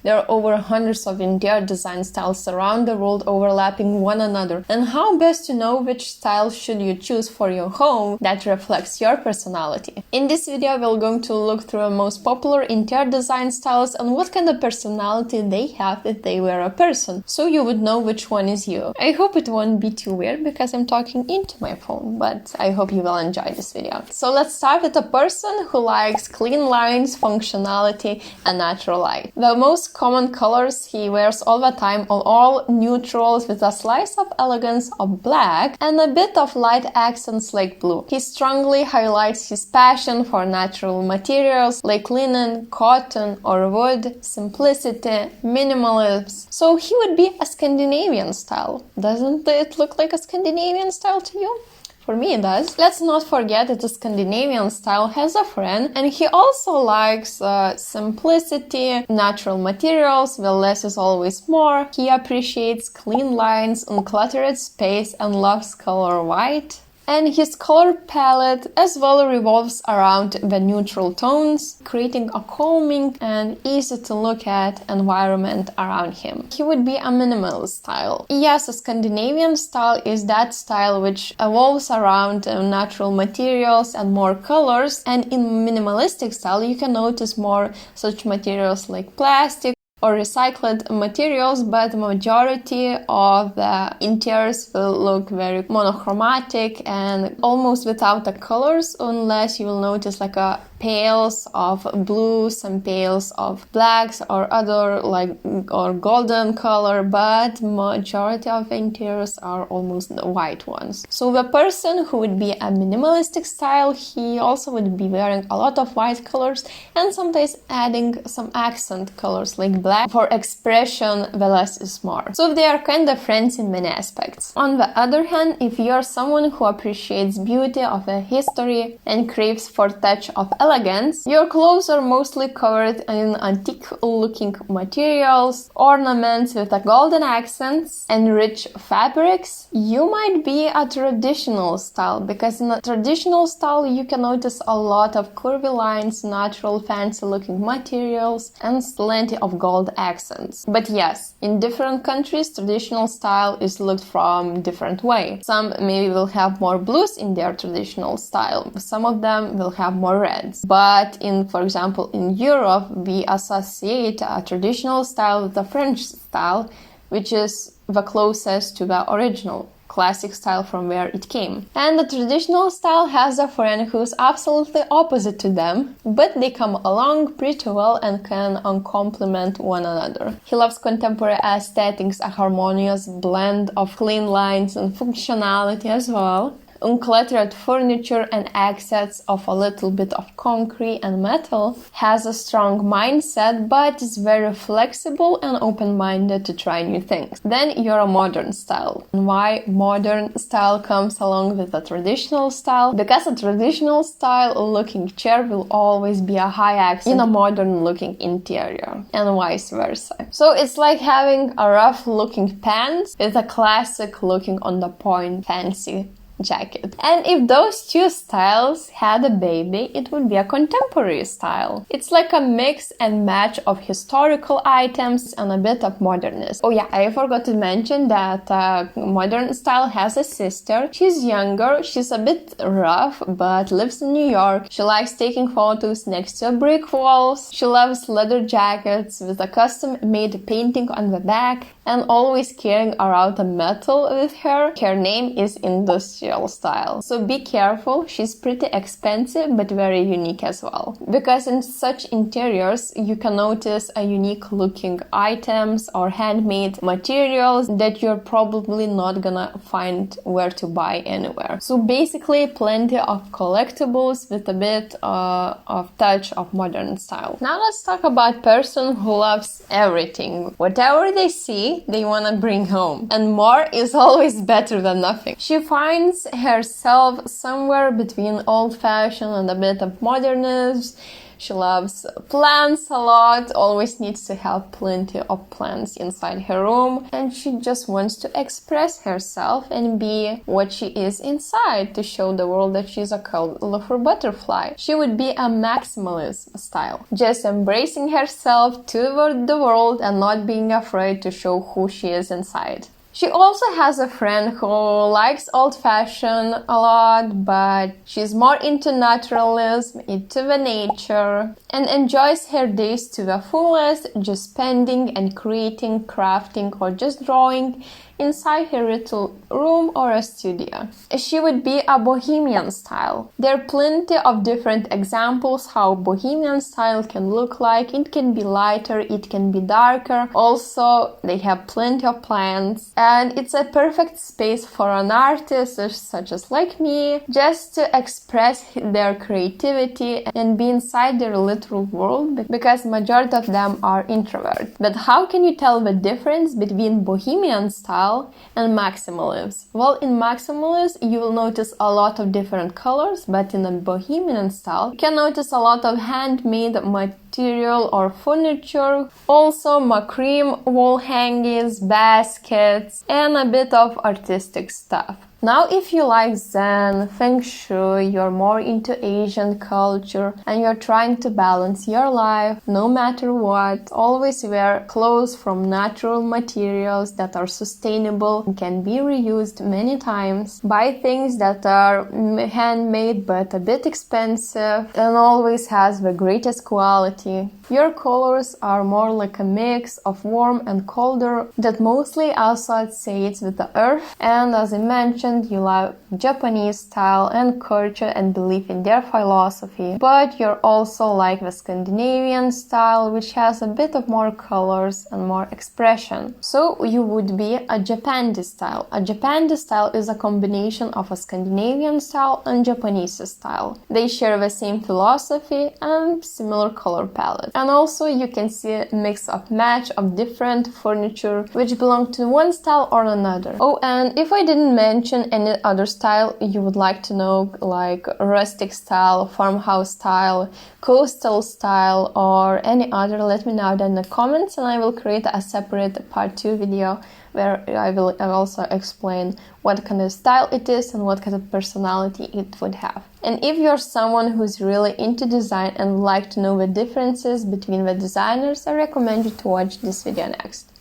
There are over hundreds of interior design styles around the world overlapping one another. And how best to know which style should you choose for your home that reflects your personality? In this video, we're going to look through the most popular interior design styles and what kind of personality they have if they were a person, so you would know which one is you. I hope it won't be too weird because I'm talking into my phone, but I hope you will enjoy this video. So let's start with a person who likes clean lines, functionality, and natural light. The most common colors he wears all the time are all neutrals with a slice of elegance of black and a bit of light accents like blue. He strongly highlights his passion for natural materials like linen, cotton, or wood, simplicity, minimalism. So he would be a Scandinavian style. Doesn't it look like a Scandinavian style to you? For me it does. Let's not forget that the Scandinavian style has a friend, and he also likes simplicity, natural materials, where less is always more. He appreciates clean lines, uncluttered space, and loves color white. And his color palette as well revolves around the neutral tones, creating a calming and easy to look at environment around him. He would be a minimalist style. Yes, a Scandinavian style is that style which evolves around natural materials and more colors, and in minimalistic style you can notice more such materials like plastic or recycled materials, but the majority of the interiors will look very monochromatic and almost without the colors, unless you will notice like a pales of blues and pales of blacks or other or golden color, but majority of the interiors are almost the white ones. So the person who would be a minimalistic style, he also would be wearing a lot of white colors and sometimes adding some accent colors like black. For expression, the less is more. So they are kind of friends in many aspects. On the other hand, if you're someone who appreciates beauty of a history and craves for touch of elegance, your clothes are mostly covered in antique-looking materials, ornaments with a golden accents, and rich fabrics, you might be a traditional style, because in a traditional style you can notice a lot of curvy lines, natural fancy-looking materials, and plenty of gold accents. But yes, in different countries, traditional style is looked from different way. Some maybe will have more blues in their traditional style. Some of them will have more reds. But for example, in Europe, we associate a traditional style with the French style, which is the closest to the original classic style from where it came. And the traditional style has a friend who's absolutely opposite to them, but they come along pretty well and can complement one another. He loves contemporary aesthetics, a harmonious blend of clean lines and functionality as well. Uncluttered furniture and accents of a little bit of concrete and metal. Has a strong mindset, but is very flexible and open-minded to try new things. Then you're a modern style. And why modern style comes along with a traditional style? Because a traditional style looking chair will always be a high accent in a modern looking interior, and vice versa. So it's like having a rough looking pants with a classic looking on the point fancy jacket. And if those two styles had a baby, it would be a contemporary style. It's like a mix and match of historical items and a bit of modernness. Oh yeah, I forgot to mention that modern style has a sister. She's younger, she's a bit rough, but lives in New York. She likes taking photos next to brick walls. She loves leather jackets with a custom-made painting on the back and always carrying around a metal with her. Her name is Industrial style. So be careful, she's pretty expensive but very unique as well. Because in such interiors you can notice a unique looking items or handmade materials that you're probably not gonna find where to buy anywhere. So basically plenty of collectibles with a bit of touch of modern style. Now let's talk about person who loves everything. Whatever they see, they wanna bring home. And more is always better than nothing. She finds herself somewhere between old-fashioned and a bit of modernism. She loves plants a lot, always needs to have plenty of plants inside her room, and she just wants to express herself and be what she is inside to show the world that she's a colorful butterfly. She would be a maximalist style, just embracing herself toward the world and not being afraid to show who she is inside. She also has a friend who likes old-fashioned a lot, but she's more into naturalism, into the nature, and enjoys her days to the fullest, just spending and creating, crafting, or just drawing inside her little room or a studio. She would be a bohemian style. There are plenty of different examples how bohemian style can look like. It can be lighter, it can be darker. Also, they have plenty of plants, and it's a perfect space for an artist such as like me, just to express their creativity and be inside their literal world, because majority of them are introverts. But how can you tell the difference between bohemian style and maximalism? Well, in maximalism you will notice a lot of different colors, but in a bohemian style you can notice a lot of handmade material or furniture, also macrame wall hangings, baskets, and a bit of artistic stuff. Now, if you like Zen, Feng Shui, you're more into Asian culture, and you're trying to balance your life no matter what, always wear clothes from natural materials that are sustainable and can be reused many times. Buy things that are handmade but a bit expensive and always has the greatest quality. Your colors are more like a mix of warm and colder that mostly associates with the earth, and as I mentioned, you love Japanese style and culture and believe in their philosophy, but you're also like the Scandinavian style, which has a bit of more colors and more expression. So you would be a Japandi style. A Japandi style is a combination of a Scandinavian style and Japanese style. They share the same philosophy and similar color palette. And also you can see a mix of match of different furniture which belong to one style or another. Oh, and if I didn't mention any other style you would like to know, like rustic style, farmhouse style, coastal style, or any other, let me know down in the comments, and I will create a separate part 2 video where I will also explain what kind of style it is and what kind of personality it would have. And if you're someone who's really into design and would like to know the differences between the designers, I recommend you to watch this video next.